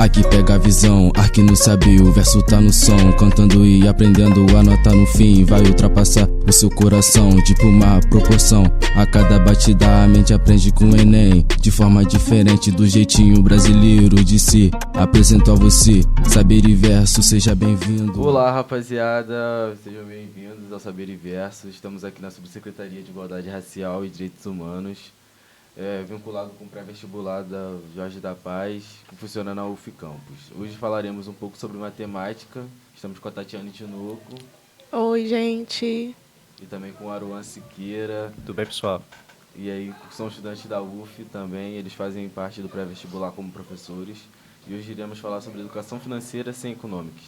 Aqui pega a visão, Arque no sabe, o verso tá no som. Cantando e aprendendo a nota no fim. Vai ultrapassar o seu coração, tipo uma proporção. A cada batida a mente aprende com o Enem. De forma diferente, do jeitinho brasileiro de si. Apresento a você, Saber e Verso, seja bem-vindo. Olá, rapaziada, sejam bem-vindos ao Saber e Verso. Estamos aqui na Subsecretaria de Igualdade Racial e Direitos Humanos, vinculado com o pré-vestibular da Jorge da Paz, que funciona na UF Campus. Hoje falaremos um pouco sobre matemática. Estamos com a Tatiane Tinoco. Oi, gente. E também com o Aruan Siqueira. Tudo bem, pessoal? E aí, são estudantes da UF também, eles fazem parte do pré-vestibular como professores. E hoje iremos falar sobre educação financeira sem econômicos.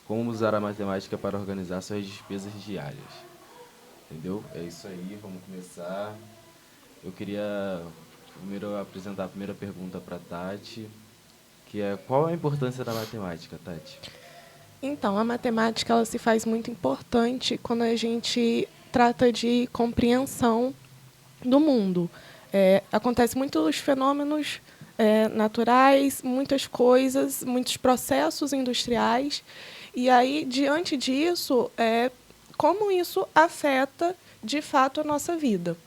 Como usar a matemática para organizar suas despesas diárias. Entendeu? É isso aí, vamos começar. Eu queria primeiro apresentar a primeira pergunta para a Tati, que é: qual a importância da matemática, Tati? Então, a matemática ela se faz muito importante quando a gente trata de compreensão do mundo. Acontecem muitos fenômenos naturais, muitas coisas, muitos processos industriais. E aí, diante disso, como isso afeta, de fato, a nossa vida.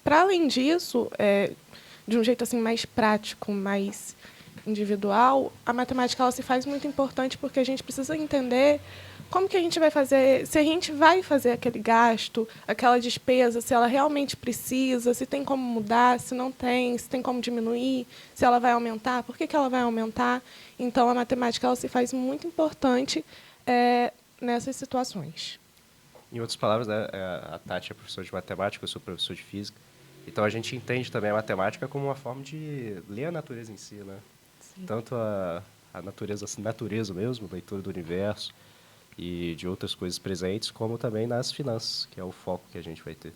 Para além disso, de um jeito assim mais prático, mais individual, a matemática ela se faz muito importante porque a gente precisa entender como que a gente vai fazer, se a gente vai fazer aquele gasto, aquela despesa, se ela realmente precisa, se tem como mudar, se não tem, se tem como diminuir, se ela vai aumentar, por que ela vai aumentar. Então, a matemática ela se faz muito importante nessas situações. Em outras palavras, né, a Tati é professora de matemática, eu sou professor de física. Então, a gente entende também a matemática como uma forma de ler a natureza em si, né? Sim. Tanto a natureza mesmo, leitura do universo e de outras coisas presentes, como também nas finanças, que é o foco que a gente vai ter.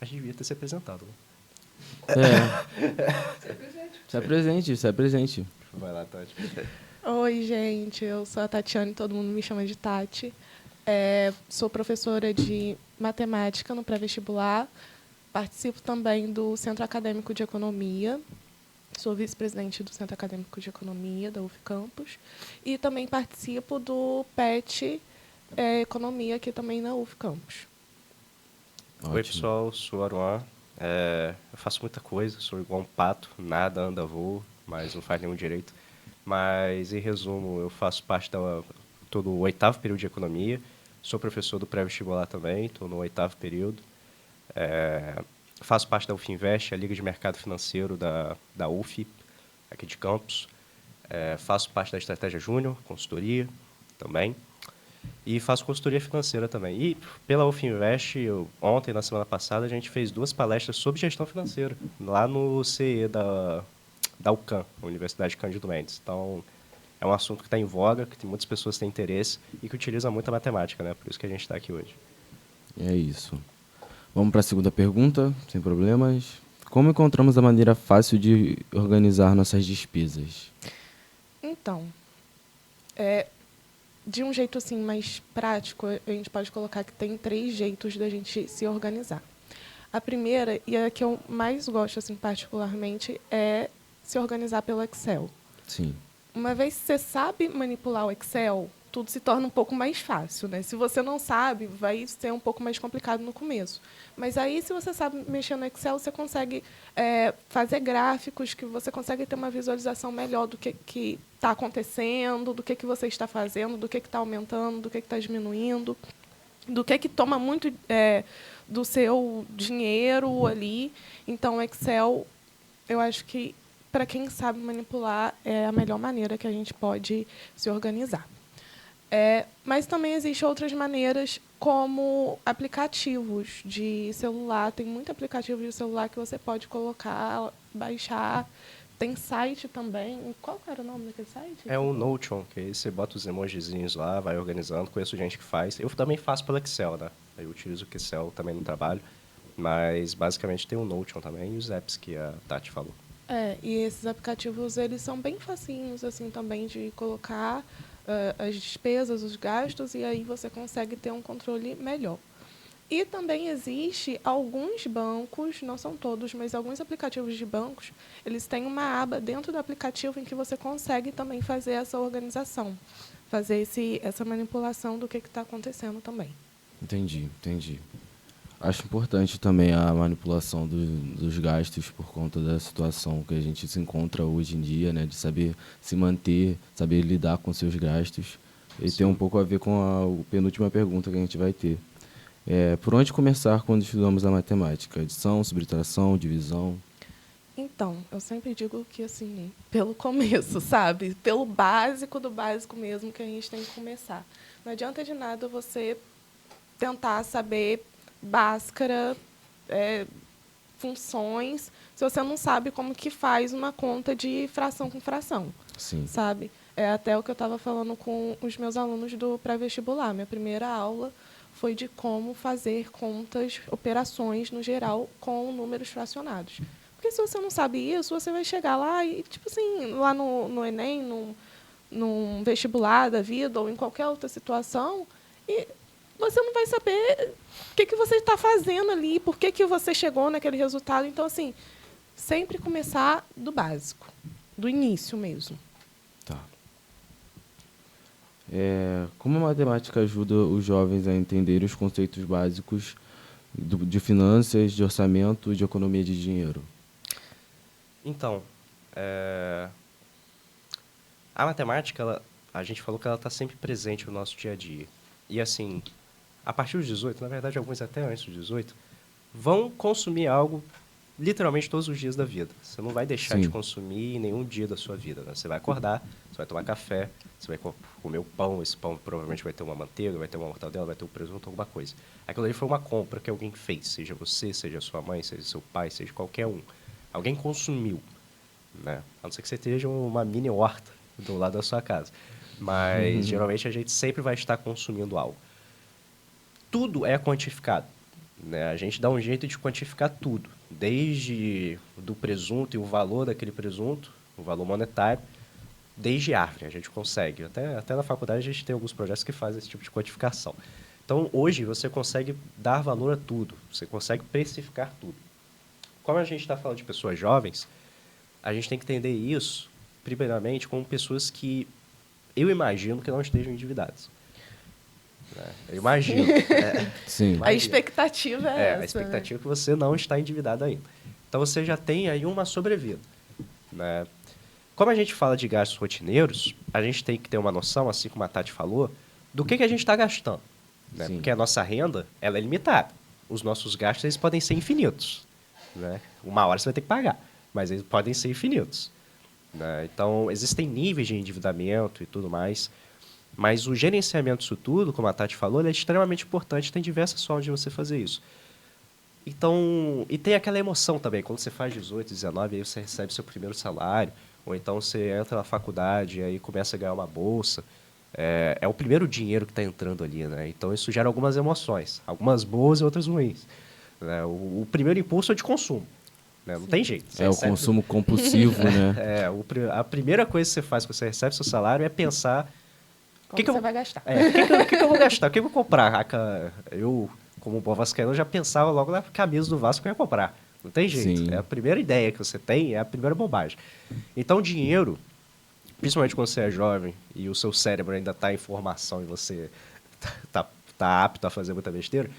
A gente devia ter se apresentado, né? Se apresente. Vai lá, Tati. Oi, gente, eu sou a Tatiane, todo mundo me chama de Tati. Sou professora de matemática no pré-vestibular, participo também do Centro Acadêmico de Economia, sou vice-presidente do Centro Acadêmico de Economia da UF Campus e também participo do PET Economia aqui também na UF Campus. Ótimo. Oi, pessoal, sou o Aruan. Eu faço muita coisa, sou igual um pato, nada, anda, voa, mas não faz nenhum direito. Mas, em resumo, eu faço parte estou no 8º período de Economia, sou professor do pré-vestibular também, estou no 8º período. Faço parte da UFinvest, a Liga de Mercado Financeiro da UF, aqui de Campos. Faço parte da Estratégia Júnior, consultoria também. E faço consultoria financeira também. E pela UFinvest, ontem, na semana passada, a gente fez 2 palestras sobre gestão financeira, lá no CE da UCAM, Universidade Cândido Mendes. Então, é um assunto que está em voga, que muitas pessoas têm interesse e que utiliza muito a matemática, né? Por isso que a gente está aqui hoje. É isso. Vamos para a segunda pergunta, sem problemas. Como encontramos a maneira fácil de organizar nossas despesas? Então, de um jeito assim mais prático, a gente pode colocar que tem 3 jeitos da gente se organizar. A primeira, e a que eu mais gosto assim particularmente, é se organizar pelo Excel. Sim. Uma vez que você sabe manipular o Excel, tudo se torna um pouco mais fácil, né? Se você não sabe, vai ser um pouco mais complicado no começo. Mas aí, se você sabe mexer no Excel, você consegue fazer gráficos, que você consegue ter uma visualização melhor do que está acontecendo, do que você está fazendo, do que está aumentando, do que está diminuindo, do que toma muito do seu dinheiro ali. Então, o Excel, eu acho que, para quem sabe manipular, é a melhor maneira que a gente pode se organizar. Mas também existem outras maneiras, como aplicativos de celular. Tem muito aplicativo de celular que você pode colocar, baixar. Tem site também. Qual era o nome daquele site? É o Notion, que aí você bota os emojizinhos lá, vai organizando. Conheço gente que faz. Eu também faço pelo Excel, né? Eu utilizo o Excel também no trabalho. Mas, basicamente, tem o Notion também e os apps que a Tati falou. E esses aplicativos, eles são bem facinhos assim, também de colocar as despesas, os gastos, e aí você consegue ter um controle melhor. E também existe alguns bancos, não são todos, mas alguns aplicativos de bancos, eles têm uma aba dentro do aplicativo em que você consegue também fazer essa organização, fazer essa manipulação do que está acontecendo também. Entendi. Acho importante também a manipulação dos gastos por conta da situação que a gente se encontra hoje em dia, né? De saber se manter, saber lidar com seus gastos. E tem um pouco a ver com a penúltima pergunta que a gente vai ter. Por onde começar quando estudamos a matemática? Adição, subtração, divisão? Então, eu sempre digo que, assim, pelo começo, sabe? Pelo básico do básico mesmo que a gente tem que começar. Não adianta de nada você tentar saber Bhaskara, funções, se você não sabe como que faz uma conta de fração com fração. Sim. Sabe? É até o que eu estava falando com os meus alunos do pré-vestibular. Minha primeira aula foi de como fazer contas, operações, no geral, com números fracionados. Porque se você não sabe isso, você vai chegar lá e, tipo assim, lá no Enem, num vestibular da vida ou em qualquer outra situação, e você não vai saber o que você está fazendo ali, por que você chegou naquele resultado. Então, assim, sempre começar do básico, do início mesmo. Tá. Como a matemática ajuda os jovens a entenderem os conceitos básicos de finanças, de orçamento e de economia de dinheiro? Então, a matemática, a gente falou que ela está sempre presente no nosso dia a dia. E, assim, a partir dos 18, na verdade, alguns até antes dos 18, vão consumir algo literalmente todos os dias da vida. Você não vai deixar Sim. de consumir em nenhum dia da sua vida, né? Você vai acordar, você vai tomar café, você vai comer o pão, esse pão provavelmente vai ter uma manteiga, vai ter uma mortadela, vai ter um presunto, alguma coisa. Aquilo ali foi uma compra que alguém fez, seja você, seja sua mãe, seja seu pai, seja qualquer um. Alguém consumiu, né? A não ser que você esteja uma mini horta do lado da sua casa. Mas, geralmente, a gente sempre vai estar consumindo algo. Tudo é quantificado, né? A gente dá um jeito de quantificar tudo, desde do presunto e o valor daquele presunto, o valor monetário, desde árvore, a gente consegue. Até na faculdade a gente tem alguns projetos que fazem esse tipo de quantificação. Então, hoje, você consegue dar valor a tudo, você consegue precificar tudo. Como a gente está falando de pessoas jovens, a gente tem que entender isso, primeiramente, como pessoas que eu imagino que não estejam endividadas. Eu imagino. Sim. A expectativa é essa. A expectativa é que você não está endividado ainda. Então, você já tem aí uma sobrevida, né? Como a gente fala de gastos rotineiros, a gente tem que ter uma noção, assim como a Tati falou, do que a gente está gastando, né? Porque a nossa renda, ela é limitada. Os nossos gastos, eles podem ser infinitos, né? Uma hora você vai ter que pagar, mas eles podem ser infinitos, né? Então, existem níveis de endividamento e tudo mais, mas o gerenciamento disso tudo, como a Tati falou, ele é extremamente importante, tem diversas formas de você fazer isso. Então, e tem aquela emoção também, quando você faz 18, 19, aí você recebe seu primeiro salário, ou então você entra na faculdade e aí começa a ganhar uma bolsa. É o primeiro dinheiro que está entrando ali, né? Então, isso gera algumas emoções, algumas boas e outras ruins, né? O primeiro impulso é de consumo, né? Não tem jeito. O consumo compulsivo, né? A primeira coisa que você faz quando você recebe seu salário é pensar... Como você vai gastar? O que eu vou gastar? O que eu vou comprar? Eu, como bom vascaíno, já pensava logo na camisa do Vasco que eu ia comprar. Não tem jeito. Sim. É a primeira ideia que você tem, é a primeira bobagem. Então, dinheiro, principalmente quando você é jovem e o seu cérebro ainda está em formação e você tá apto a fazer muita besteira,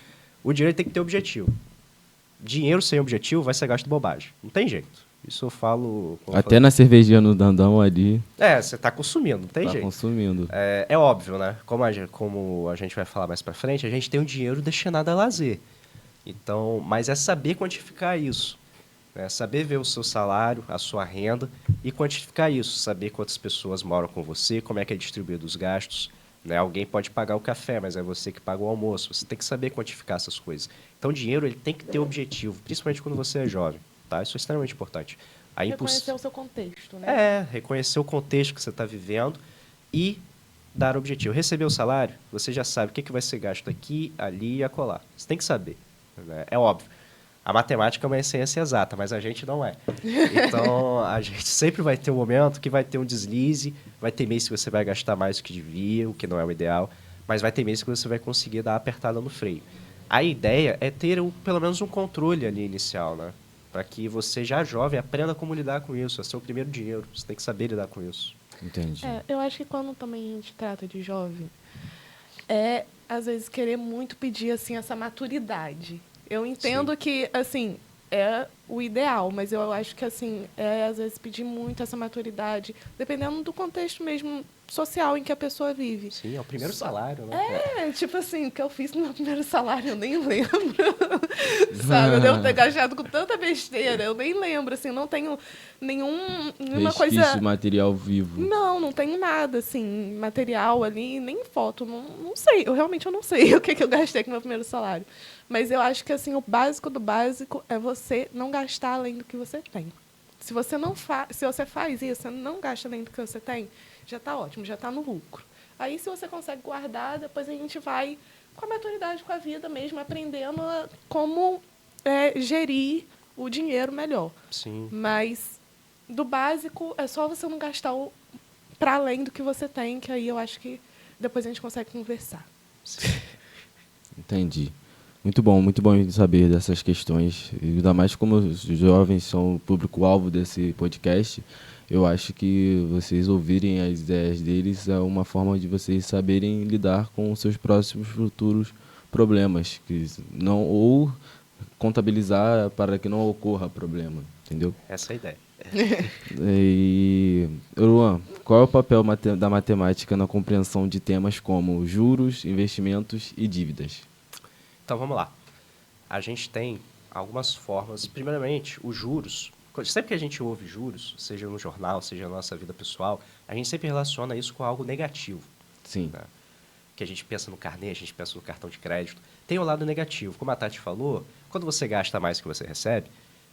o dinheiro tem que ter objetivo. Dinheiro sem objetivo vai ser gasto de bobagem. Não tem jeito. Isso eu falo... Até na cervejinha no Dandão ali. Você está consumindo, não tem jeito. Consumindo. É óbvio, né? Como a gente vai falar mais pra frente, a gente tem um dinheiro destinado a lazer. Então, mas é saber quantificar isso. Né? Saber ver o seu salário, a sua renda e quantificar isso. Saber quantas pessoas moram com você, como é que é distribuído os gastos. Né? Alguém pode pagar o café, mas é você que paga o almoço. Você tem que saber quantificar essas coisas. Então, o dinheiro ele tem que ter objetivo, principalmente quando você é jovem. Tá? Isso é extremamente importante. Reconhecer o seu contexto, né? Reconhecer o contexto que você está vivendo e dar objetivo. Receber o salário, você já sabe o que vai ser gasto aqui, ali e acolá. Você tem que saber. Né? É óbvio. A matemática é uma ciência exata, mas a gente não é. Então, a gente sempre vai ter um momento que vai ter um deslize, vai ter mês que você vai gastar mais do que devia, o que não é o ideal, mas vai ter mês que você vai conseguir dar uma apertada no freio. A ideia é ter pelo menos um controle ali inicial, né? Para que você já jovem aprenda como lidar com isso. É seu primeiro dinheiro, você tem que saber lidar com isso. Entendi. Eu acho que quando também a gente trata de jovem, às vezes, querer muito pedir, assim, essa maturidade. Eu entendo que, assim, é o ideal, mas eu acho que, assim, às vezes, pedir muito essa maturidade, dependendo do contexto mesmo social em que a pessoa vive. Sim, é o primeiro salário, né? Tipo assim, o que eu fiz no meu primeiro salário, eu nem lembro. Sabe? Eu devo ter gastado com tanta besteira, eu nem lembro, assim, não tenho nenhuma Resquício coisa... material vivo. Não tenho nada, assim, material ali, nem foto, não sei, eu realmente não sei o que eu gastei com o meu primeiro salário. Mas eu acho que, assim, o básico do básico é você não gastar além do que você tem. Se você faz isso, você não gasta além do que você tem, já está ótimo, já está no lucro. Aí, se você consegue guardar, depois a gente vai, com a maturidade, com a vida mesmo, aprendendo como gerir o dinheiro melhor. Sim. Mas, do básico, é só você não gastar para além do que você tem, que aí eu acho que depois a gente consegue conversar. Entendi. Muito bom saber dessas questões. E ainda mais como os jovens são o público-alvo desse podcast, eu acho que vocês ouvirem as ideias deles é uma forma de vocês saberem lidar com os seus próximos futuros problemas, ou contabilizar para que não ocorra problema, entendeu? Essa é a ideia. E, Luan, qual é o papel da matemática na compreensão de temas como juros, investimentos e dívidas? Então, vamos lá. A gente tem algumas formas. Primeiramente, os juros. Sempre que a gente ouve juros, seja no jornal, seja na nossa vida pessoal, a gente sempre relaciona isso com algo negativo. Sim. Né? Que a gente pensa no carnê, a gente pensa no cartão de crédito. Tem o lado negativo. Como a Tati falou, quando você gasta mais do que você recebe,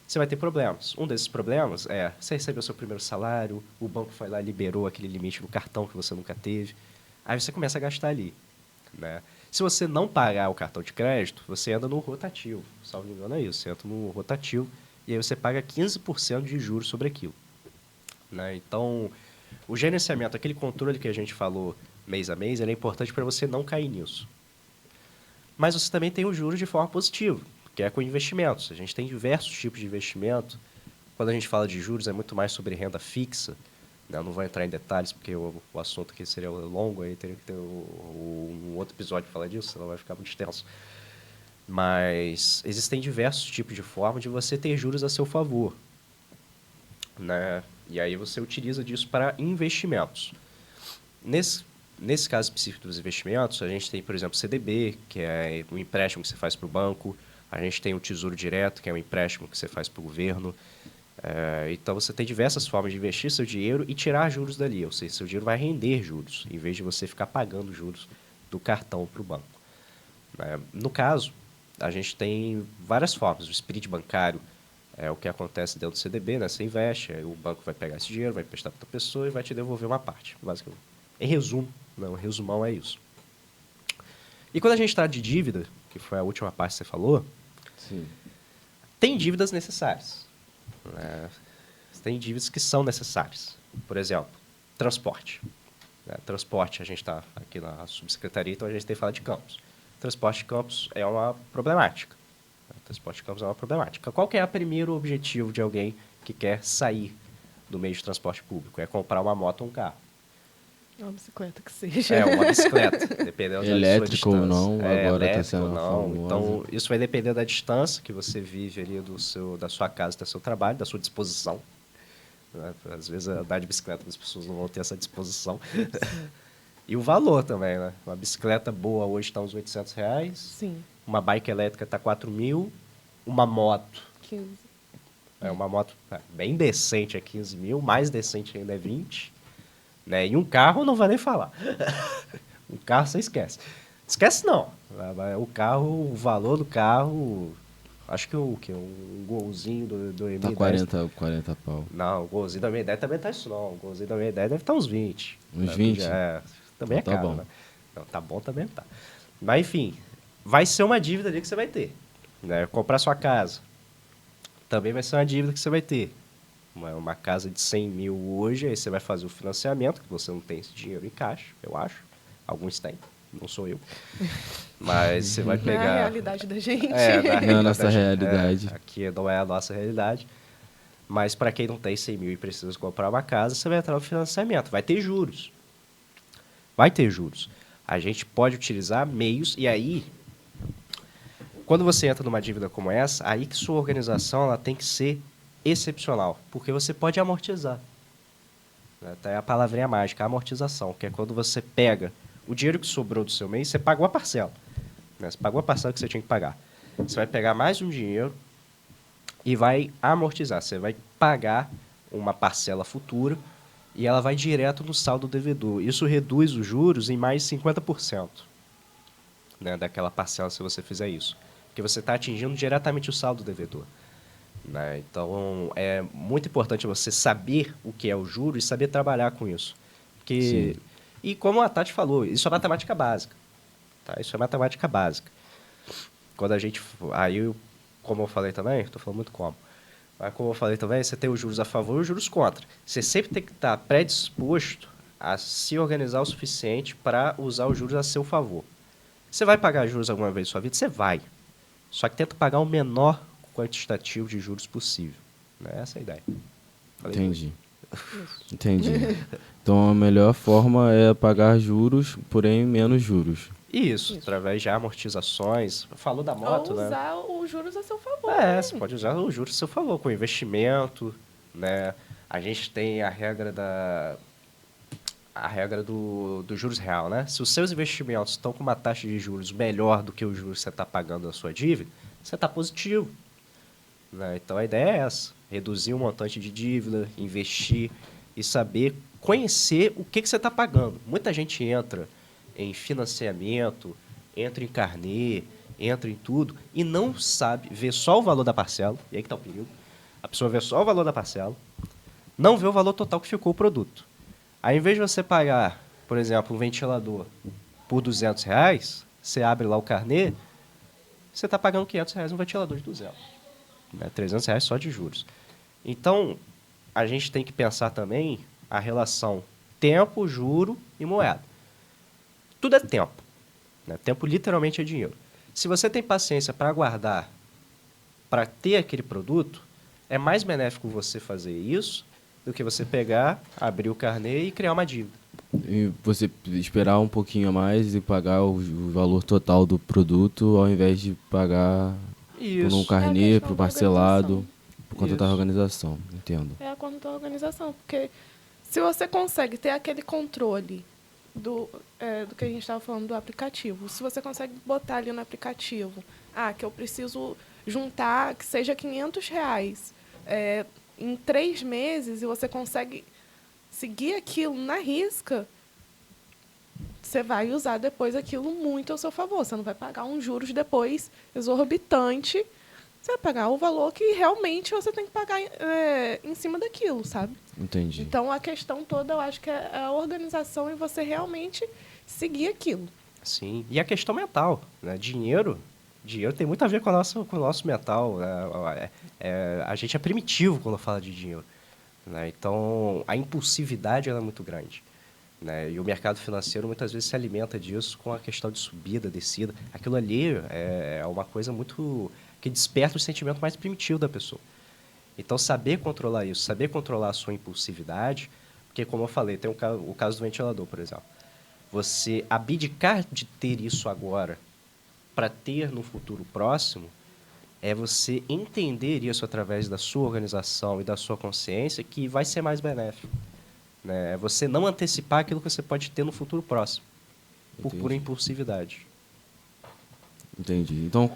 você vai ter problemas. Um desses problemas é, você recebeu o seu primeiro salário, o banco foi lá e liberou aquele limite do cartão que você nunca teve. Aí você começa a gastar ali. Né? Se você não pagar o cartão de crédito, você entra no rotativo. Salvo engano é isso, você entra no rotativo e aí você paga 15% de juros sobre aquilo. Né? Então, o gerenciamento, aquele controle que a gente falou mês a mês, ele é importante para você não cair nisso. Mas você também tem os juros de forma positiva, que é com investimentos. A gente tem diversos tipos de investimento. Quando a gente fala de juros, é muito mais sobre renda fixa. Eu não vou entrar em detalhes, porque o assunto aqui seria longo, aí teria que ter um outro episódio para falar disso, senão vai ficar muito extenso. Mas existem diversos tipos de forma de você ter juros a seu favor. Né? E aí você utiliza disso para investimentos. Nesse caso específico dos investimentos, a gente tem, por exemplo, o CDB, que é um empréstimo que você faz para o banco. A gente tem o Tesouro Direto, que é um empréstimo que você faz para o governo. Então, você tem diversas formas de investir seu dinheiro e tirar juros dali. Ou seja, seu dinheiro vai render juros, em vez de você ficar pagando juros do cartão para o banco. No caso, a gente tem várias formas. O split bancário é o que acontece dentro do CDB, né? Você investe, aí o banco vai pegar esse dinheiro, vai emprestar para outra pessoa e vai te devolver uma parte. Basicamente. Em resumo, o resumão é isso. E quando a gente está de dívida, que foi a última parte que você falou, sim, tem dívidas necessárias. Tem dívidas que são necessárias. Por exemplo, transporte. Transporte, a gente está aqui na subsecretaria, então a gente tem que falar de campos. Transporte de campos é uma problemática. Transporte de campos é uma problemática. Qual que é o primeiro objetivo de alguém que quer sair do meio de transporte público? É comprar uma moto ou um carro. Uma bicicleta que seja. Uma bicicleta, dependendo da sua elétrico distância. ou não, agora está sendo não. famosa. Então, isso vai depender da distância que você vive ali da sua casa, do seu trabalho, da sua disposição. Às vezes, andar de bicicleta, as pessoas não vão ter essa disposição. E o valor também, né? Uma bicicleta boa hoje está uns R$800. Sim. Uma bike elétrica está 4.000. Uma moto. 15. Uma moto bem decente é 15 mil, mais decente ainda é 20. Né? E um carro não vai nem falar. Um carro você esquece. Esquece não. O carro, o valor do carro, acho que um golzinho do Mi10. Tá 40 pau. Não, o golzinho da Mi10 também tá isso não. O golzinho da Mi10 deve estar uns 20. Uns 20? Também então é tá caro. bom. Né? Não, tá bom também tá. Mas enfim, vai ser uma dívida ali que você vai ter. Né? Comprar sua casa. Também vai ser uma dívida que você vai ter. Uma casa de 100 mil hoje, aí você vai fazer o financiamento, que você não tem esse dinheiro em caixa, eu acho. Alguns têm, não sou eu. Mas você vai Não é pegar... a realidade da gente. Não é a nossa da gente. realidade. Aqui não é a nossa realidade. Mas para quem não tem 100 mil e precisa comprar uma casa, você vai entrar no financiamento. Vai ter juros. Vai ter juros. A gente pode utilizar meios, e aí, quando você entra numa dívida como essa, aí que sua organização ela tem que ser excepcional, porque você pode amortizar. Até a palavrinha mágica, amortização, que é quando você pega o dinheiro que sobrou do seu mês, você pagou a parcela. Você pagou a parcela que você tinha que pagar. Você vai pegar mais um dinheiro e vai amortizar. Você vai pagar uma parcela futura e ela vai direto no saldo devedor. Isso reduz os juros em mais de 50%, né, daquela parcela se você fizer isso. Porque você está atingindo diretamente o saldo devedor. Né? Então, é muito importante você saber o que é o juro e saber trabalhar com isso. Porque, e como a Tati falou, isso é matemática básica. Tá? Isso é matemática básica. Quando a gente... Aí, como eu falei também, estou falando muito como. Mas como eu falei também, você tem os juros a favor e os juros contra. Você sempre tem que estar predisposto a se organizar o suficiente para usar os juros a seu favor. Você vai pagar juros alguma vez na sua vida? Você vai. Só que tenta pagar o menor quantitativo de juros possível. Né? Essa é a ideia. Falei Entendi. Entendi. Então a melhor forma é pagar juros, porém menos juros. Isso, através de amortizações. Falou da moto, Ou né? usar os juros a seu favor. Você pode usar os juros a seu favor, com investimento, né? A gente tem a regra do juros real, né? Se os seus investimentos estão com uma taxa de juros melhor do que os juros que você está pagando na sua dívida, você está positivo. Né? Então a ideia é essa, reduzir o montante de dívida, investir e saber conhecer o que você está pagando. Muita gente entra em financiamento, entra em carnê, entra em tudo e não sabe, vê só o valor da parcela, e aí que está o perigo. A pessoa vê só o valor da parcela, não vê o valor total que ficou o produto. Aí, em vez de você pagar, por exemplo, um ventilador por R$200, você abre lá o carnê, você está pagando R$500 um ventilador de 200. Né? R$300 só de juros. Então, a gente tem que pensar também a relação tempo, juro e moeda. Tudo é tempo. Né? Tempo literalmente é dinheiro. Se você tem paciência para aguardar, para ter aquele produto, é mais benéfico você fazer isso do que você pegar, abrir o carnê e criar uma dívida. E você esperar um pouquinho a mais e pagar o valor total do produto, ao invés de pagar por um carnê, por parcelado, por conta da organização. Entendo. É a conta da organização, porque se você consegue ter aquele controle do que a gente estava falando do aplicativo, se você consegue botar ali no aplicativo, que eu preciso juntar, que seja R$500, em 3 meses, e você consegue seguir aquilo na risca, você vai usar depois aquilo muito ao seu favor. Você não vai pagar um juros depois exorbitante. Você vai pagar o valor que realmente você tem que pagar em cima daquilo, sabe? Entendi. Então, a questão toda, eu acho que é a organização e você realmente seguir aquilo. Sim. E a questão mental, né? Dinheiro tem muito a ver com o nosso mental. Né? A gente é primitivo quando fala de dinheiro. Né? Então, a impulsividade ela é muito grande. Né? E o mercado financeiro muitas vezes se alimenta disso com a questão de subida, descida. Aquilo ali é uma coisa muito que desperta o sentimento mais primitivo da pessoa. Então, saber controlar isso, saber controlar a sua impulsividade, porque, como eu falei, tem o caso do ventilador, por exemplo. Você abdicar de ter isso agora para ter no futuro próximo é você entender isso através da sua organização e da sua consciência que vai ser mais benéfico. Né? É você não antecipar aquilo que você pode ter no futuro próximo, por pura impulsividade. Entendi. Então,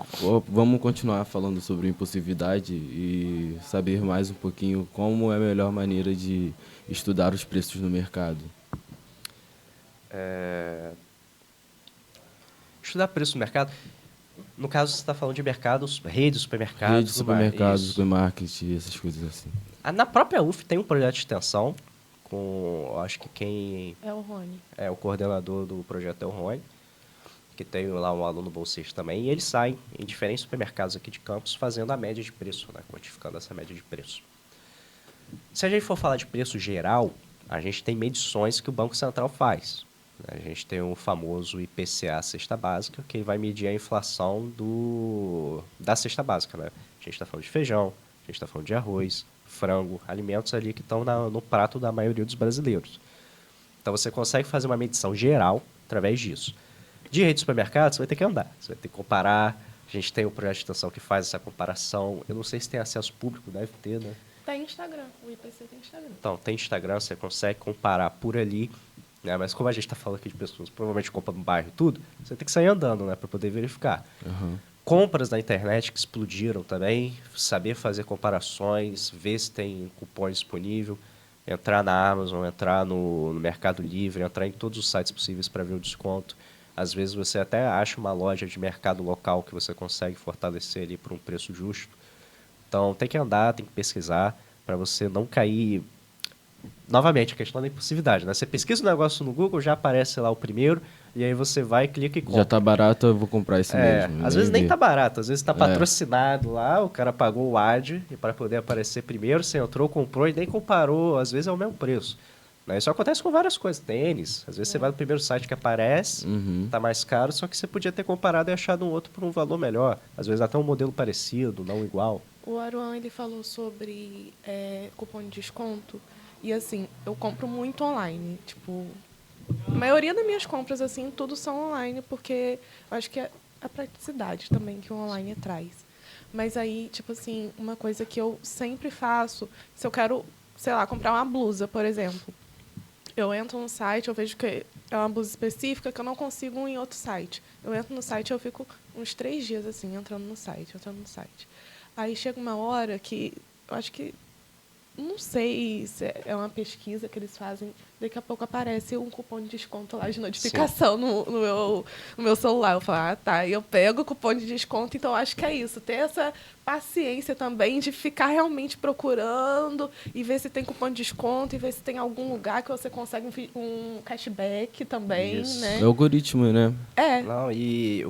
vamos continuar falando sobre impulsividade e saber mais um pouquinho como é a melhor maneira de estudar os preços no mercado. Estudar preço no mercado, no caso você está falando de mercados, redes, supermercados. Redes, supermercados, supermarket, essas coisas assim. Na própria UF tem um projeto de extensão com, acho que quem... É o Rony. O coordenador do projeto é o Rony, que tem lá um aluno bolsista também, e eles saem em diferentes supermercados aqui de Campos fazendo a média de preço, né, quantificando essa média de preço. Se a gente for falar de preço geral, a gente tem medições que o Banco Central faz. A gente tem o famoso IPCA cesta básica, que vai medir a inflação da cesta básica, né? A gente está falando de feijão, a gente está falando de arroz, frango, alimentos ali que estão no prato da maioria dos brasileiros. Então você consegue fazer uma medição geral através disso. De rede de supermercado, você vai ter que andar, você vai ter que comparar. A gente tem o projeto de extensão que faz essa comparação. Eu não sei se tem acesso público, deve ter, né? Tem Instagram, o IPC tem Instagram. Então, tem Instagram, você consegue comparar por ali, né? Mas como a gente está falando aqui de pessoas que provavelmente compram no bairro e tudo, você tem que sair andando, né, para poder verificar. Compras na internet que explodiram também, saber fazer comparações, ver se tem cupom disponível, entrar na Amazon, entrar no Mercado Livre, entrar em todos os sites possíveis para ver o desconto. Às vezes você até acha uma loja de mercado local que você consegue fortalecer ali por um preço justo. Então tem que andar, tem que pesquisar para você não cair. Novamente, a questão da impulsividade, né? Você pesquisa um negócio no Google, já aparece lá o primeiro, e aí você vai, clica e compra. Já tá barato, eu vou comprar esse mesmo. Às vezes nem tá barato, às vezes tá patrocinado lá, o cara pagou o ad e para poder aparecer primeiro, você entrou, comprou e nem comparou, às vezes é o mesmo preço. Né? Isso acontece com várias coisas, tênis, às vezes você vai no primeiro site que aparece, tá mais caro, só que você podia ter comparado e achado um outro por um valor melhor, às vezes até um modelo parecido, não igual. O Aruan, ele falou sobre cupom de desconto. E, assim, eu compro muito online. Tipo, a maioria das minhas compras, assim, tudo são online, porque eu acho que é a praticidade também que o online traz. Mas aí, tipo assim, uma coisa que eu sempre faço, se eu quero, sei lá, comprar uma blusa, por exemplo, eu entro no site, eu vejo que é uma blusa específica que eu não consigo em outro site. Eu entro no site e eu fico uns 3 dias, assim, entrando no site. Aí chega uma hora que eu acho que, não sei se é uma pesquisa que eles fazem, daqui a pouco aparece um cupom de desconto lá de notificação no meu celular. Eu falo, tá, eu pego o cupom de desconto, então acho que é isso, ter essa paciência também de ficar realmente procurando e ver se tem cupom de desconto e ver se tem algum lugar que você consegue um cashback também, Isso. né? É o algoritmo, né? Não, e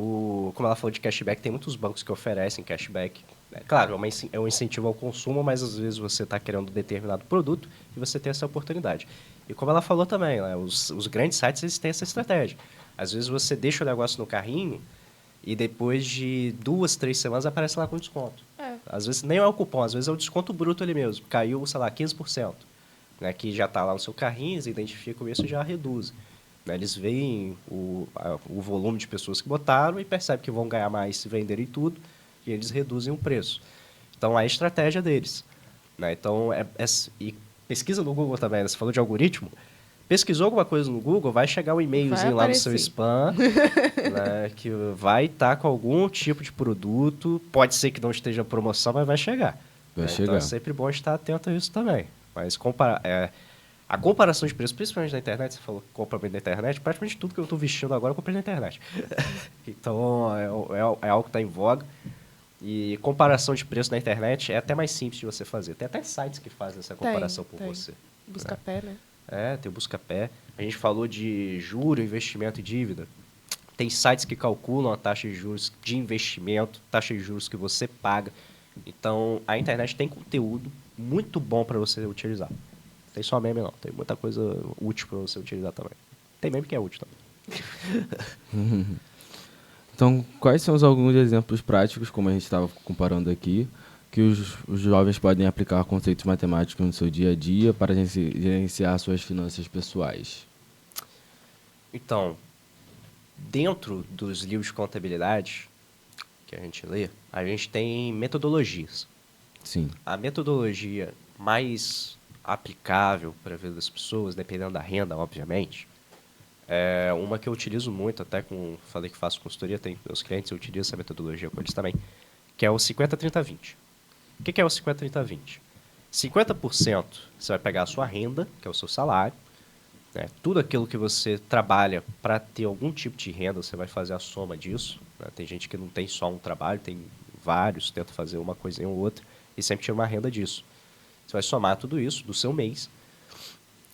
como ela falou de cashback, tem muitos bancos que oferecem cashback. Claro, é um incentivo ao consumo, mas às vezes você está querendo um determinado produto e você tem essa oportunidade. E como ela falou também, né, os grandes sites eles têm essa estratégia. Às vezes você deixa o negócio no carrinho e depois de 2, 3 semanas aparece lá com desconto. Às vezes nem é o cupom, às vezes é o desconto bruto ali mesmo. Caiu, sei lá, 15%. Né, que já está lá no seu carrinho, eles identificam isso e já reduzem. Né, eles veem o volume de pessoas que botaram e percebem que vão ganhar mais se venderem tudo. E eles reduzem o preço. Então, é a estratégia deles. Né? Então, e pesquisa no Google também, né? Você falou de algoritmo. Pesquisou alguma coisa no Google, vai chegar um e-mailzinho lá no seu spam, né? Que vai estar com algum tipo de produto. Pode ser que não esteja em promoção, mas vai chegar. Vai né? chegar. Então, é sempre bom estar atento a isso também. Mas a comparação de preço, principalmente na internet, você falou que compra bem na internet, praticamente tudo que eu estou vestindo agora eu comprei na internet. Então, é algo que está em voga. E comparação de preço na internet é até mais simples de você fazer. Tem até sites que fazem essa comparação por você. Buscapé, né? Tem o Buscapé. A gente falou de juro, investimento e dívida. Tem sites que calculam a taxa de juros de investimento, taxa de juros que você paga. Então, a internet tem conteúdo muito bom para você utilizar. Não tem só meme, não. Tem muita coisa útil para você utilizar também. Tem meme que é útil também. Então, quais são alguns exemplos práticos, como a gente estava comparando aqui, que os jovens podem aplicar conceitos matemáticos no seu dia a dia para gerenciar suas finanças pessoais? Então, dentro dos livros de contabilidade que a gente lê, a gente tem metodologias. Sim. A metodologia mais aplicável para a vida das pessoas, dependendo da renda, obviamente, é uma que eu utilizo muito, até falei que faço consultoria, tem meus clientes, eu utilizo essa metodologia com eles também, que é o 50-30-20. O que é o 50-30-20? 50% você vai pegar a sua renda, que é o seu salário, né? Tudo aquilo que você trabalha para ter algum tipo de renda, você vai fazer a soma disso. Né? Tem gente que não tem só um trabalho, tem vários, tenta fazer uma coisinha ou outra, e sempre tira uma renda disso. Você vai somar tudo isso do seu mês,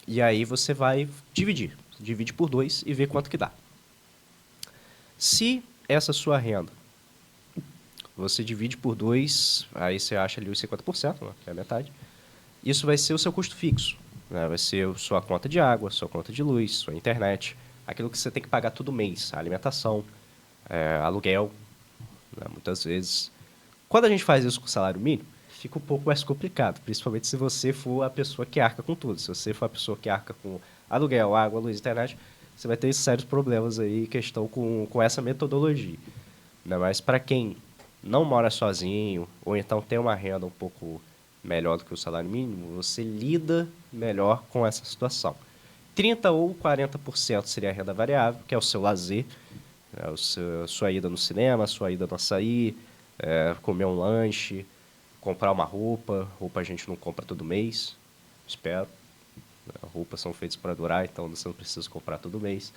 e aí você vai dividir. Divide por 2 e vê quanto que dá. Se essa sua renda, você divide por 2, aí você acha ali os 50%, né, que é a metade. Isso vai ser o seu custo fixo. Né? Vai ser a sua conta de água, sua conta de luz, sua internet. aquilo que você tem que pagar todo mês, alimentação, aluguel, né, muitas vezes. Quando a gente faz isso com o salário mínimo, fica um pouco mais complicado, principalmente se você for a pessoa que arca com tudo. Se você for a pessoa que arca com aluguel, água, luz, internet, você vai ter sérios problemas aí em questão com essa metodologia. Ainda mais para quem não mora sozinho, ou então tem uma renda um pouco melhor do que o salário mínimo, você lida melhor com essa situação. 30% ou 40% seria a renda variável, que é o seu lazer, sua ida no cinema, sua ida no açaí, comer um lanche, comprar uma roupa. Roupa a gente não compra todo mês, espero. Roupas são feitas para durar, então você não precisa comprar todo mês.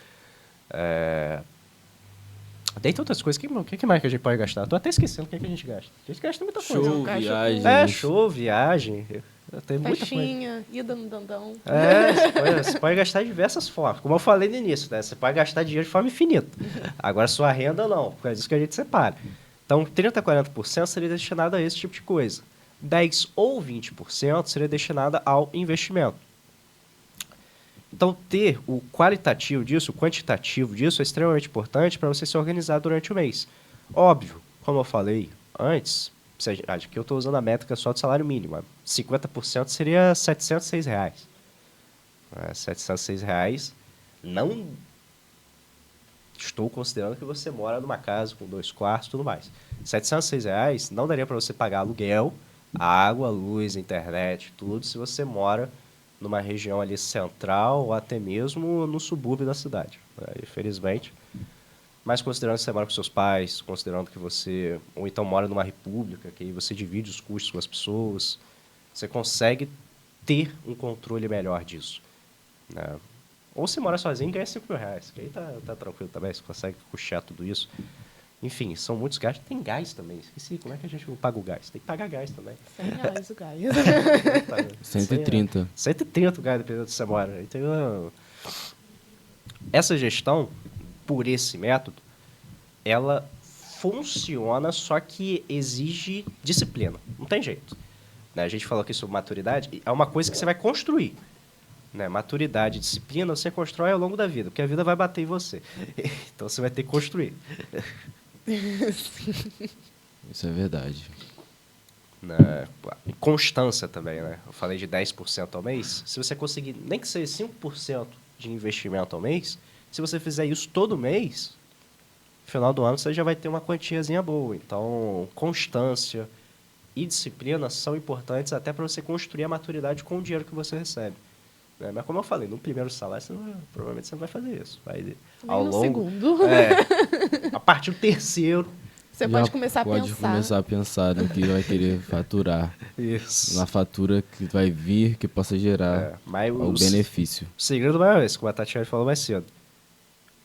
Dentre outras coisas, o que mais que a gente pode gastar? Estou até esquecendo o que a gente gasta. A gente gasta muita coisa. Show, viagem. Show, viagem. Tem muita coisa. Festinha, ida no dandão. Você pode gastar de diversas formas. Como eu falei no início, né? Você pode gastar dinheiro de forma infinita. Agora, sua renda, não. Por causa disso que a gente separa. Então, 30% a 40% seria destinado a esse tipo de coisa. 10% ou 20% seria destinado ao investimento. Então, ter o qualitativo disso, o quantitativo disso é extremamente importante para você se organizar durante o mês. Óbvio, como eu falei antes, aqui eu estou usando a métrica só do salário mínimo. 50% seria R$ 706. R$ 706, não estou considerando que você mora numa casa com 2 quartos e tudo mais. R$ 706 não daria para você pagar aluguel, água, luz, internet, tudo, se você mora numa região ali central ou até mesmo no subúrbio da cidade. Infelizmente. Mas considerando que você mora com seus pais, considerando que você, ou então mora numa república, que aí você divide os custos com as pessoas, você consegue ter um controle melhor disso. Né? Ou se mora sozinho e ganha R$5.000, que aí tá tranquilo também, você consegue custear tudo isso. Enfim, são muitos gastos. Tem gás também. Esqueci, como é que a gente não paga o gás? Tem que pagar gás também. R$100 o gás. 130. 130 o gás, dependendo de onde você mora. Então, essa gestão, por esse método, ela funciona, só que exige disciplina. Não tem jeito. Né? A gente falou aqui sobre maturidade. É uma coisa que você vai construir. Né? Maturidade e disciplina você constrói ao longo da vida, porque a vida vai bater em você. Então, você vai ter que construir. Isso é verdade. Constância também, né? Eu falei de 10% ao mês. Se você conseguir nem que seja 5% de investimento ao mês, se você fizer isso todo mês, no final do ano você já vai ter uma quantiazinha boa. Então, constância e disciplina são importantes até para você construir a maturidade com o dinheiro que você recebe. Mas como eu falei, no primeiro salário, provavelmente você não vai fazer isso. Vai, ao longo, segundo. A partir do terceiro. Você pode começar a pensar. Pode começar a pensar no que vai querer faturar. Isso. Na fatura que vai vir, que possa gerar o benefício. O segredo maior é esse, como a Tatiana falou mais cedo.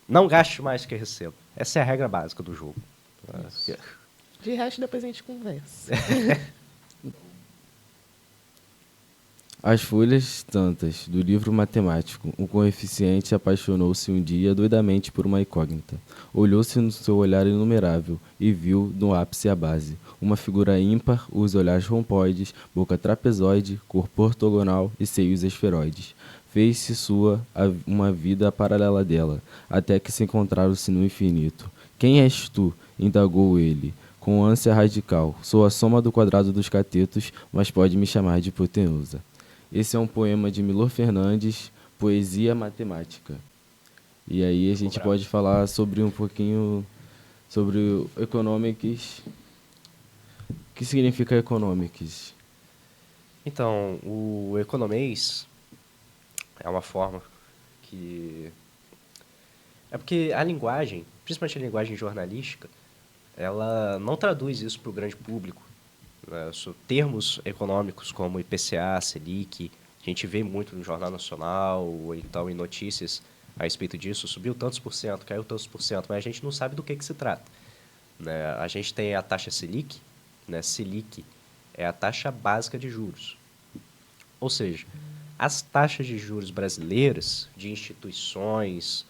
Não gaste mais do que receba. Essa é a regra básica do jogo. De resto, depois a gente conversa. As folhas tantas do livro matemático, o coeficiente apaixonou-se um dia doidamente por uma incógnita. Olhou-se no seu olhar inumerável e viu, no ápice e a base, uma figura ímpar, os olhares romboides, boca trapezoide, corpo ortogonal e seios esferoides. Fez-se sua uma vida paralela dela, até que se encontraram-se no infinito. Quem és tu? Indagou ele, com ânsia radical. Sou a soma do quadrado dos catetos, mas pode me chamar de hipotenusa. Esse é um poema de Milor Fernandes, Poesia Matemática. E aí a gente pode falar sobre um pouquinho sobre o economics. O que significa economics? Então, o economês é uma forma que... É porque a linguagem, principalmente a linguagem jornalística, ela não traduz isso para o grande público. Termos econômicos como IPCA, Selic, a gente vê muito no Jornal Nacional ou então em notícias a respeito disso, subiu tantos por cento, caiu tantos por cento, mas a gente não sabe do que se trata. Né? A gente tem a taxa Selic, né? Selic é a taxa básica de juros. Ou seja, as taxas de juros brasileiras, de instituições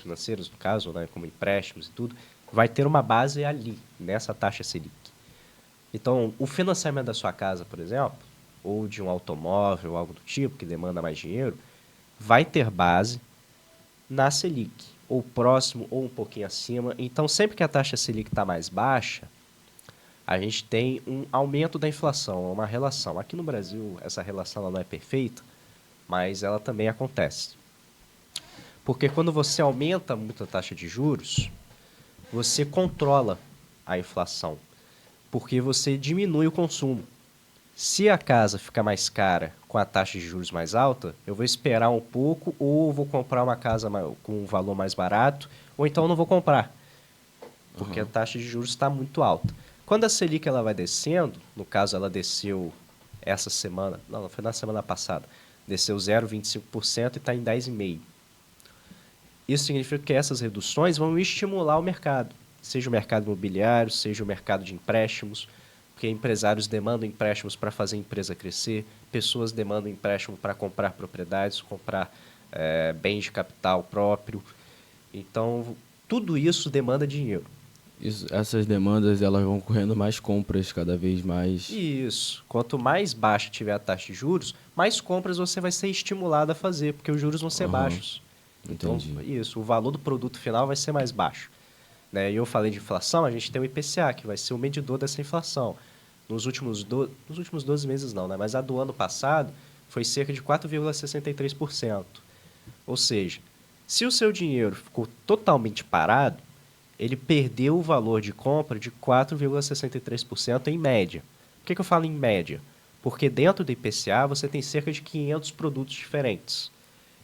financeiras, no caso, né? Como empréstimos e tudo, vai ter uma base ali, nessa taxa Selic. Então, o financiamento da sua casa, por exemplo, ou de um automóvel, algo do tipo, que demanda mais dinheiro, vai ter base na Selic, ou próximo ou um pouquinho acima. Então, sempre que a taxa Selic está mais baixa, a gente tem um aumento da inflação, uma relação. Aqui no Brasil, essa relação ela não é perfeita, mas ela também acontece. Porque quando você aumenta muito a taxa de juros, você controla a inflação, porque você diminui o consumo. Se a casa ficar mais cara com a taxa de juros mais alta, eu vou esperar um pouco ou vou comprar uma casa com um valor mais barato, ou então não vou comprar, porque a taxa de juros está muito alta. Quando a Selic ela vai descendo, no caso ela desceu essa semana, não foi na semana passada, desceu 0,25% e está em 10,5%. Isso significa que essas reduções vão estimular o mercado, seja o mercado imobiliário, seja o mercado de empréstimos, porque empresários demandam empréstimos para fazer a empresa crescer, pessoas demandam empréstimo para comprar propriedades, comprar bens de capital próprio. Então, tudo isso demanda dinheiro. Essas demandas elas vão correndo mais compras cada vez mais. Isso. Quanto mais baixa tiver a taxa de juros, mais compras você vai ser estimulado a fazer, porque os juros vão ser baixos. Então, isso, o valor do produto final vai ser mais baixo. Né? E eu falei de inflação, a gente tem o IPCA, que vai ser o medidor dessa inflação. Nos últimos 12 meses não, né? Mas a do ano passado foi cerca de 4,63%. Ou seja, se o seu dinheiro ficou totalmente parado, ele perdeu o valor de compra de 4,63% em média. Por que eu falo em média? Porque dentro do IPCA você tem cerca de 500 produtos diferentes.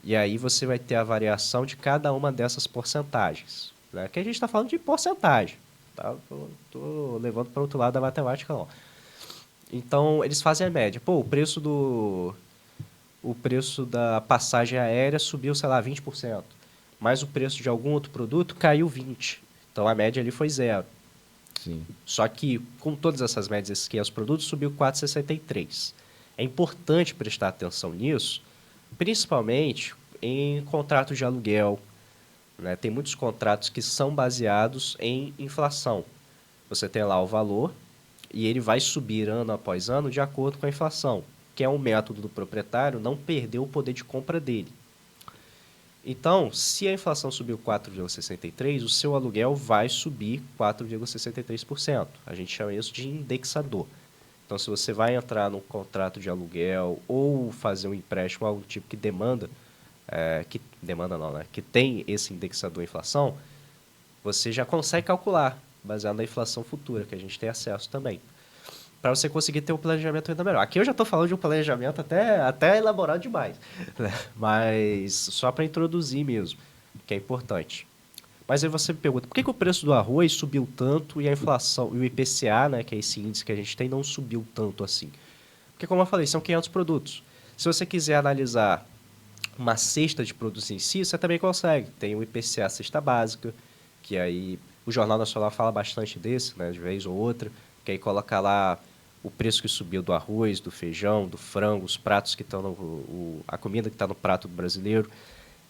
E aí você vai ter a variação de cada uma dessas porcentagens. Né? Aqui a gente está falando de porcentagem. Tá? Tô levando para o outro lado da matemática, não. Então, eles fazem a média. Pô, o preço da passagem aérea subiu, sei lá, 20%. Mas o preço de algum outro produto caiu 20%. Então, a média ali foi 0. Sim. Só que, com todas essas médias, esses 500 produtos, subiu 4,63%. É importante prestar atenção nisso, principalmente em contratos de aluguel. Né? Tem muitos contratos que são baseados em inflação. Você tem lá o valor e ele vai subir ano após ano de acordo com a inflação, que é um método do proprietário não perder o poder de compra dele. Então, se a inflação subiu 4,63%, o seu aluguel vai subir 4,63%. A gente chama isso de indexador. Então, se você vai entrar num contrato de aluguel ou fazer um empréstimo, algo do tipo que demanda, que tem esse indexador inflação, você já consegue calcular, baseado na inflação futura, que a gente tem acesso também, para você conseguir ter um planejamento ainda melhor. Aqui eu já estou falando de um planejamento até elaborado demais, né? Mas só para introduzir mesmo, que é importante. Mas aí você me pergunta, por que o preço do arroz subiu tanto e a inflação, e o IPCA, né, que é esse índice que a gente tem, não subiu tanto assim? Porque, como eu falei, são 500 produtos. Se você quiser analisar uma cesta de produtos em si, você também consegue. Tem o IPCA cesta básica, que aí o Jornal Nacional fala bastante desse, né, de vez ou outra, que aí coloca lá o preço que subiu do arroz, do feijão, do frango, os pratos que estão a comida que está no prato do brasileiro.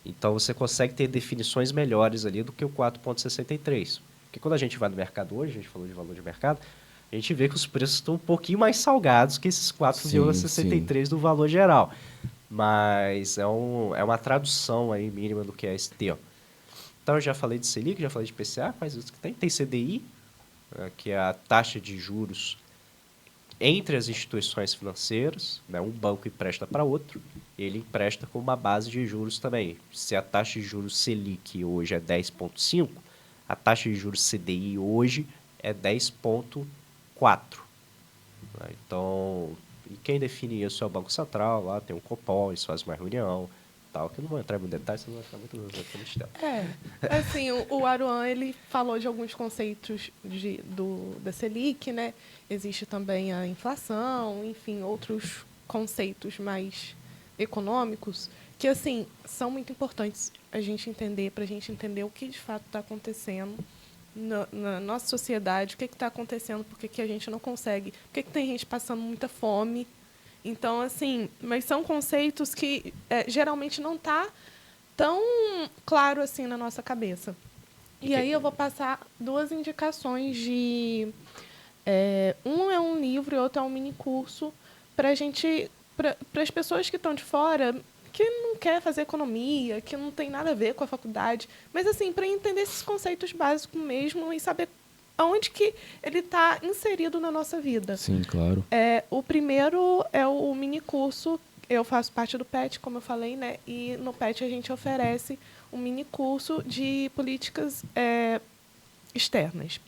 Então, você consegue ter definições melhores ali do que o 4,63. Porque quando a gente vai no mercado hoje, a gente falou de valor de mercado, a gente vê que os preços estão um pouquinho mais salgados que esses 4,63 do valor geral. Mas é uma tradução aí mínima do que é esse termo. Então, eu já falei de Selic, já falei de IPCA, mas isso que tem CDI, que é a taxa de juros entre as instituições financeiras, né? Um banco empresta para outro, ele empresta com uma base de juros também. Se a taxa de juros Selic hoje é 10,5, a taxa de juros CDI hoje é 10,4. Né? Então, e quem define isso é o Banco Central, lá tem o Copom, eles fazem uma reunião, tal, que eu não vou entrar em detalhes, senão vai ficar muito tempo. Assim, o Aruan, ele falou de alguns conceitos da Selic, né? Existe também a inflação, enfim, outros conceitos mais econômicos que, assim, são muito importantes a gente entender, para a gente entender o que de fato está acontecendo na nossa sociedade, o que está acontecendo, por que a gente não consegue, por que tem gente passando muita fome. Então, assim, mas são conceitos que geralmente não está tão claro assim na nossa cabeça. E aí eu vou passar 2 indicações de... um é um livro e outro é um mini curso para as pessoas que estão de fora que não quer fazer economia, que não tem nada a ver com a faculdade, mas assim, para entender esses conceitos básicos mesmo e saber aonde que ele está inserido na nossa vida. Sim, claro. O primeiro é o mini curso. Eu faço parte do PET, como eu falei, né? E no PET a gente oferece um mini curso de políticas externas,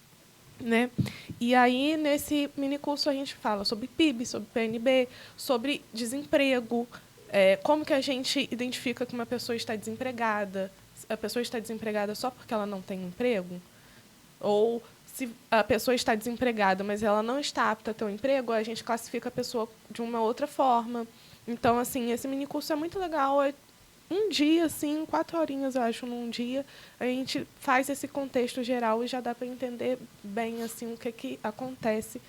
né? E aí, nesse mini curso, a gente fala sobre PIB, sobre PNB, sobre desemprego, como que a gente identifica que uma pessoa está desempregada. A pessoa está desempregada só porque ela não tem emprego? Ou se a pessoa está desempregada, mas ela não está apta a ter um emprego, a gente classifica a pessoa de uma outra forma. Então, assim, esse minicurso é muito legal. É um dia, assim, 4 horinhas, eu acho, num dia, a gente faz esse contexto geral e já dá para entender bem assim, o que acontece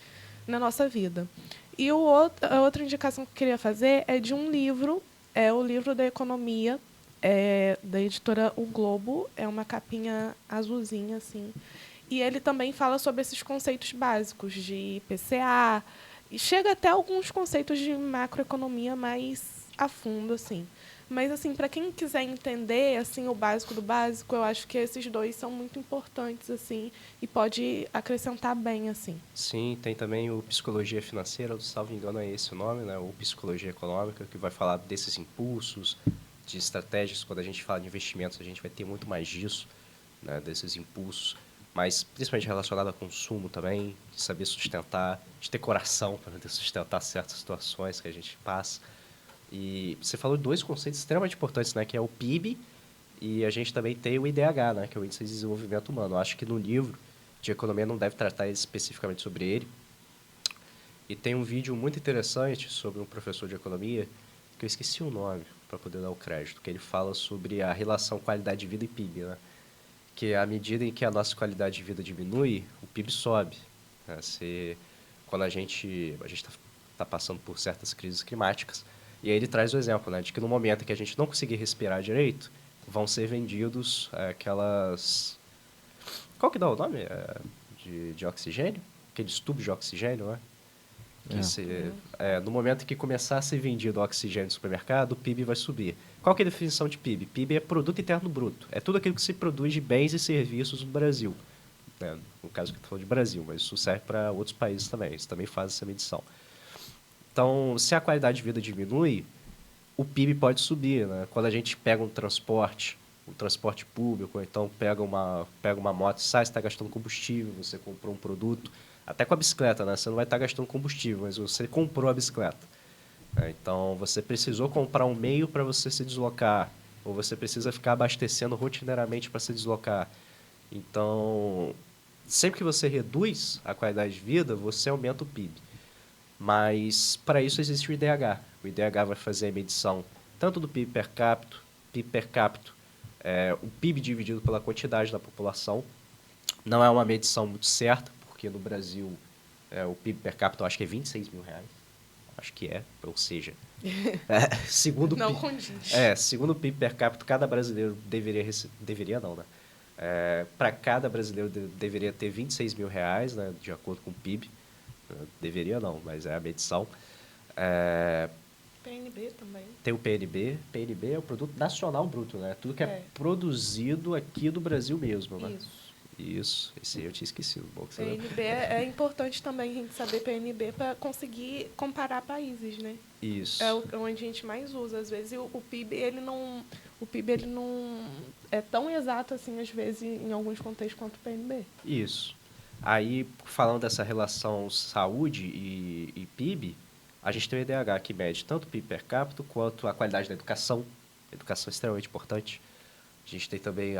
na nossa vida. E a outra indicação que eu queria fazer é de um livro, é o livro da economia, da editora O Globo, é uma capinha azulzinha, assim. E ele também fala sobre esses conceitos básicos de PCA, e chega até alguns conceitos de macroeconomia mais a fundo, assim. Mas, assim, para quem quiser entender assim, o básico do básico, eu acho que esses dois são muito importantes, assim, e pode acrescentar bem, assim. Sim, tem também o Psicologia Financeira, salvo engano é esse o nome, né? Ou Psicologia Econômica, que vai falar desses impulsos, de estratégias. Quando a gente fala de investimentos, a gente vai ter muito mais disso, né? Desses impulsos, mas principalmente relacionado a consumo também, de saber sustentar, de ter coração para poder sustentar certas situações que a gente passa. E você falou de 2 conceitos extremamente importantes, né? Que é o PIB e a gente também tem o IDH, né? Que é o Índice de Desenvolvimento Humano. Eu acho que no livro de economia não deve tratar especificamente sobre ele. E tem um vídeo muito interessante sobre um professor de economia, que eu esqueci o nome para poder dar o crédito, que ele fala sobre a relação qualidade de vida e PIB, né? Que à medida em que a nossa qualidade de vida diminui, o PIB sobe, né? Quando a gente tá passando por certas crises climáticas. E aí ele traz o exemplo, né, de que no momento em que a gente não conseguir respirar direito, vão ser vendidos aquelas... Qual que dá o nome? De oxigênio? Aqueles tubos de oxigênio, né? No momento em que começar a ser vendido oxigênio no supermercado, o PIB vai subir. Qual que é a definição de PIB? PIB é Produto Interno Bruto. É tudo aquilo que se produz de bens e serviços no Brasil. Né? No caso que eu estou falando de Brasil, mas isso serve para outros países também. Eles também fazem essa medição. Então, se a qualidade de vida diminui, o PIB pode subir, né? Quando a gente pega um transporte público, ou então pega uma moto e sai, você está gastando combustível, você comprou um produto, até com a bicicleta, né? Você não vai estar gastando combustível, mas você comprou a bicicleta. Então, você precisou comprar um meio para você se deslocar, ou você precisa ficar abastecendo rotineiramente para se deslocar. Então, sempre que você reduz a qualidade de vida, você aumenta o PIB. Mas, para isso, existe o IDH. O IDH vai fazer a medição tanto do PIB per capita, o PIB dividido pela quantidade da população. Não é uma medição muito certa, porque no Brasil o PIB per capita eu acho que é R$26 mil. Acho que ou seja, segundo não condiz. Segundo o PIB per capita, cada brasileiro deveria não, né? Para cada brasileiro deveria ter R$26 mil, né, de acordo com o PIB. Deveria não, mas é a medição. PNB também. Tem o PNB. PNB é o Produto Nacional Bruto, né? Tudo que é produzido aqui do Brasil mesmo, né? Isso. Esse aí eu tinha esquecido. Bom, que PNB é importante também a gente saber PNB para conseguir comparar países, né? Isso. É onde a gente mais usa. Às vezes o PIB ele não é tão exato assim, às vezes, em alguns contextos, quanto o PNB. Isso. Aí, falando dessa relação saúde e PIB, a gente tem o IDH que mede tanto o PIB per capita quanto a qualidade da educação. Educação é extremamente importante. A gente tem também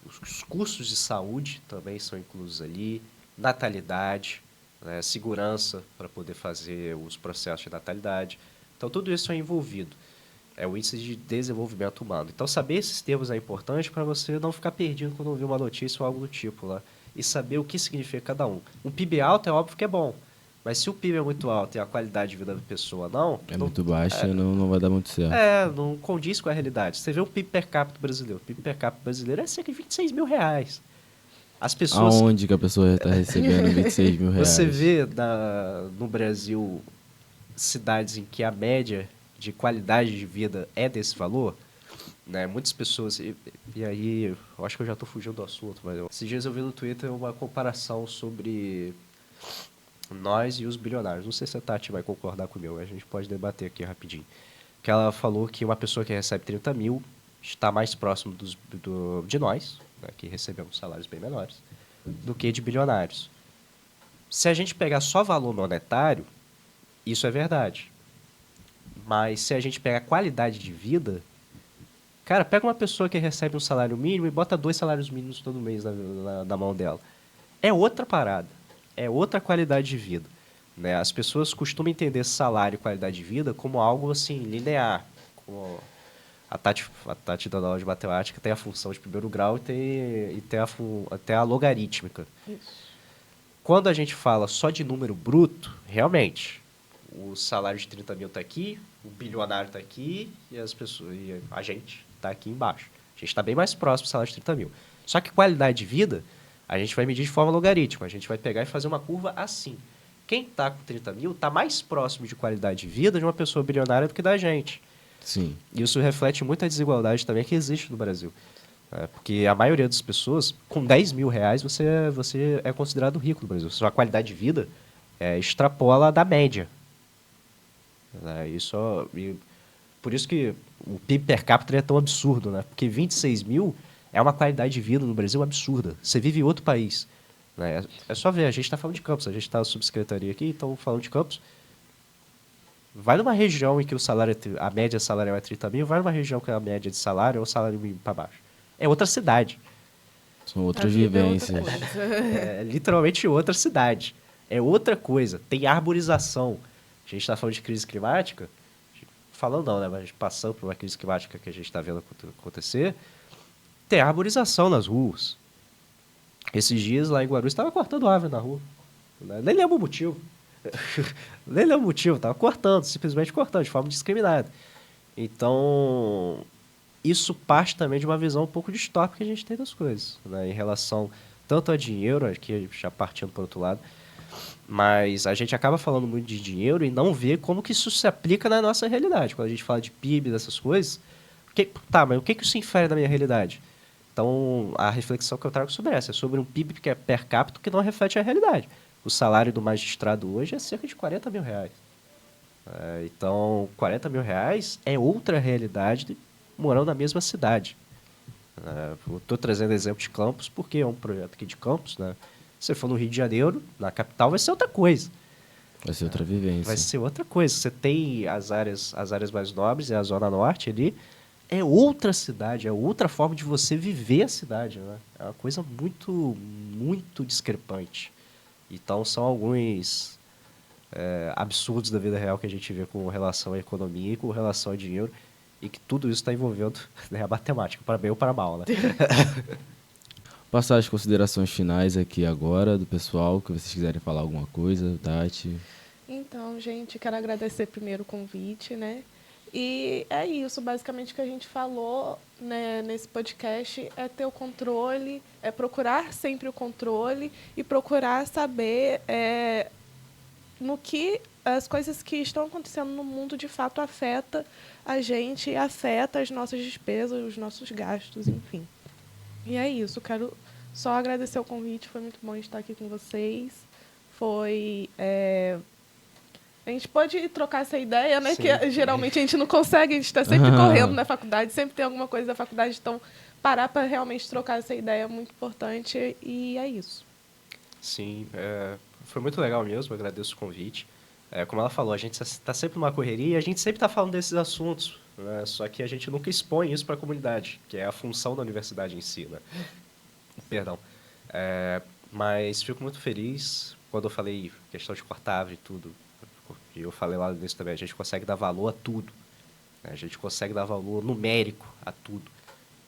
os custos de saúde também são inclusos ali, natalidade, né, segurança para poder fazer os processos de natalidade. Então, tudo isso é envolvido. É o índice de desenvolvimento humano. Então, saber esses termos é importante para você não ficar perdido quando ouvir uma notícia ou algo do tipo lá. E saber o que significa cada um. Um PIB alto é óbvio que é bom, mas se o PIB é muito alto e a qualidade de vida da pessoa muito baixa, não vai dar muito certo. Não condiz com a realidade. Você vê o PIB per capita brasileiro. O PIB per capita brasileiro é cerca de R$26 mil. As pessoas... Aonde que a pessoa está recebendo R$26 mil? Você vê no Brasil cidades em que a média de qualidade de vida é desse valor, né? Muitas pessoas... E aí, eu acho que eu já estou fugindo do assunto, mas esses dias eu vi no Twitter uma comparação sobre nós e os bilionários. Não sei se a Tati vai concordar comigo, a gente pode debater aqui rapidinho. Que ela falou que uma pessoa que recebe 30 mil está mais próximo de nós, né, que recebemos salários bem menores, do que de bilionários. Se a gente pegar só valor monetário, isso é verdade. Mas se a gente pegar qualidade de vida, cara, pega uma pessoa que recebe um salário mínimo e bota 2 salários mínimos todo mês na mão dela. É outra parada. É outra qualidade de vida. Né? As pessoas costumam entender salário e qualidade de vida como algo assim, linear. Como a Tati dando aula de matemática tem a função de primeiro grau e tem a logarítmica. Isso. Quando a gente fala só de número bruto, realmente, o salário de 30 mil está aqui, o bilionário está aqui e a gente está aqui embaixo. A gente está bem mais próximo do salário de 30 mil. Só que qualidade de vida, a gente vai medir de forma logarítmica. A gente vai pegar e fazer uma curva assim. Quem está com 30 mil está mais próximo de qualidade de vida de uma pessoa bilionária do que da gente. Sim. Isso reflete muito a desigualdade também que existe no Brasil. Porque a maioria das pessoas, com 10 mil reais, você é considerado rico no Brasil. Sua qualidade de vida extrapola da média. Por isso que o PIB per capita é tão absurdo, né? Porque 26 mil é uma qualidade de vida no Brasil absurda. Você vive em outro país. Né? É só ver, a gente está falando de Campos, a gente está na subsecretaria aqui, então falando de Campos. Vai numa região em que a média salarial é 30 mil, vai numa região que a média de salário é o salário mínimo para baixo. É outra cidade. São outras vivências. É literalmente outra cidade. É outra coisa. Tem arborização. A gente está falando de crise climática. Falando não, né? Mas passando por uma crise climática que a gente está vendo acontecer. Tem arborização nas ruas. Esses dias lá em Guarulhos estava cortando árvore na rua. Nem lembro o motivo. Nem lembro o motivo. Estava cortando, simplesmente cortando, de forma indiscriminada. Então, isso parte também de uma visão um pouco distópica que a gente tem das coisas. Né? Em relação tanto a dinheiro, aqui já partindo para o outro lado, mas a gente acaba falando muito de dinheiro e não vê como que isso se aplica na nossa realidade. Quando a gente fala de PIB, dessas coisas, mas o que isso infere na minha realidade? Então, a reflexão que eu trago sobre essa é sobre um PIB que é per capita que não reflete a realidade. O salário do magistrado hoje é cerca de 40 mil reais. Então, 40 mil reais é outra realidade morando na mesma cidade. Eu estou trazendo exemplo de Campos porque é um projeto aqui de Campos. Né? Se for no Rio de Janeiro, na capital, vai ser outra coisa. Vai ser outra vivência. Vai ser outra coisa. Você tem as áreas mais nobres e a Zona Norte ali. É outra cidade, é outra forma de você viver a cidade. Né? É uma coisa muito, muito discrepante. Então, são alguns absurdos da vida real que a gente vê com relação à economia e com relação ao dinheiro. E que tudo isso está envolvendo a matemática, para bem ou para mal. Né? Passar as considerações finais aqui agora do pessoal, que vocês quiserem falar alguma coisa, Tati. Então, gente, quero agradecer primeiro o convite, né? E é isso, basicamente, que a gente falou, né, nesse podcast, é ter o controle, é procurar sempre o controle e procurar saber no que as coisas que estão acontecendo no mundo de fato afeta a gente e afeta as nossas despesas, os nossos gastos, enfim. E é isso, quero só agradecer o convite, foi muito bom estar aqui com vocês. A gente pode trocar essa ideia, né? Sim, que geralmente a gente não consegue, a gente está sempre correndo na faculdade, sempre tem alguma coisa da faculdade, então parar para realmente trocar essa ideia é muito importante e é isso. Sim, foi muito legal mesmo, agradeço o convite. Como ela falou, a gente está sempre numa correria e a gente sempre está falando desses assuntos, né? Só que a gente nunca expõe isso para a comunidade, que é a função da universidade em si. Né? Perdão. Mas fico muito feliz quando eu falei questão de cortar árvore e tudo. E eu falei lá no início também, a gente consegue dar valor a tudo. Né? A gente consegue dar valor numérico a tudo.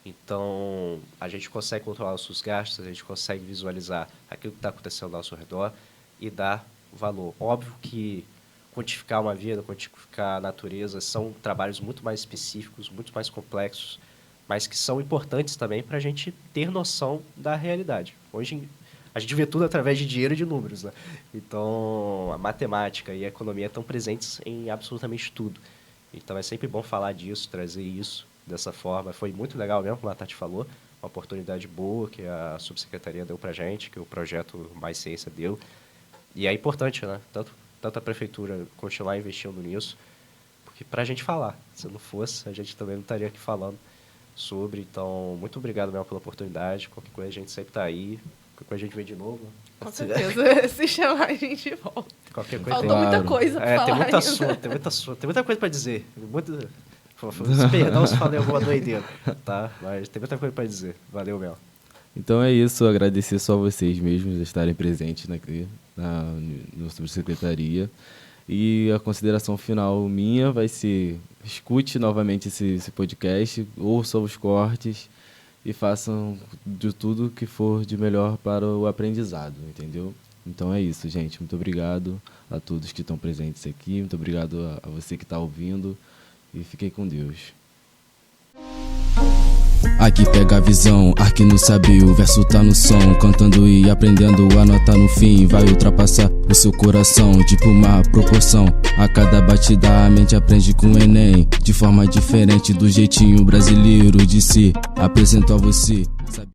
Então, a gente consegue controlar os seus gastos, a gente consegue visualizar aquilo que está acontecendo ao nosso redor e dar valor. Óbvio que quantificar uma vida, quantificar a natureza, são trabalhos muito mais específicos, muito mais complexos, mas que são importantes também para a gente ter noção da realidade. Hoje, a gente vê tudo através de dinheiro e de números, né? Então, a matemática e a economia estão presentes em absolutamente tudo. Então é sempre bom falar disso, trazer isso dessa forma. Foi muito legal mesmo, como a Tati falou, uma oportunidade boa que a subsecretaria deu pra gente, que o projeto Mais Ciência deu. E é importante, né? Tanto a prefeitura continuar investindo nisso, porque pra gente falar. Se não fosse, a gente também não estaria aqui falando sobre. Então, muito obrigado mesmo pela oportunidade. Qualquer coisa a gente sempre tá aí. Qualquer coisa a gente vem de novo. Com certeza. Se chamar, a gente volta. Qualquer coisa. Faltou muita coisa pra falar. Tem muita coisa pra dizer. Perdão se falei alguma doideira, tá? Mas tem muita coisa pra dizer. Valeu, Mel. Então é isso, agradecer só vocês mesmos de estarem presentes aqui na subsecretaria. E a consideração final minha vai ser: escute novamente esse podcast, ouçam os cortes e façam de tudo que for de melhor para o aprendizado, entendeu? Então é isso, gente. Muito obrigado a todos que estão presentes aqui, muito obrigado a você que está ouvindo e fiquem com Deus. Aqui pega a visão, Ark não sabe, o verso tá no som. Cantando e aprendendo, a nota no fim vai ultrapassar o seu coração, tipo uma proporção. A cada batida a mente aprende com o Enem, de forma diferente, do jeitinho brasileiro de se apresentou a você.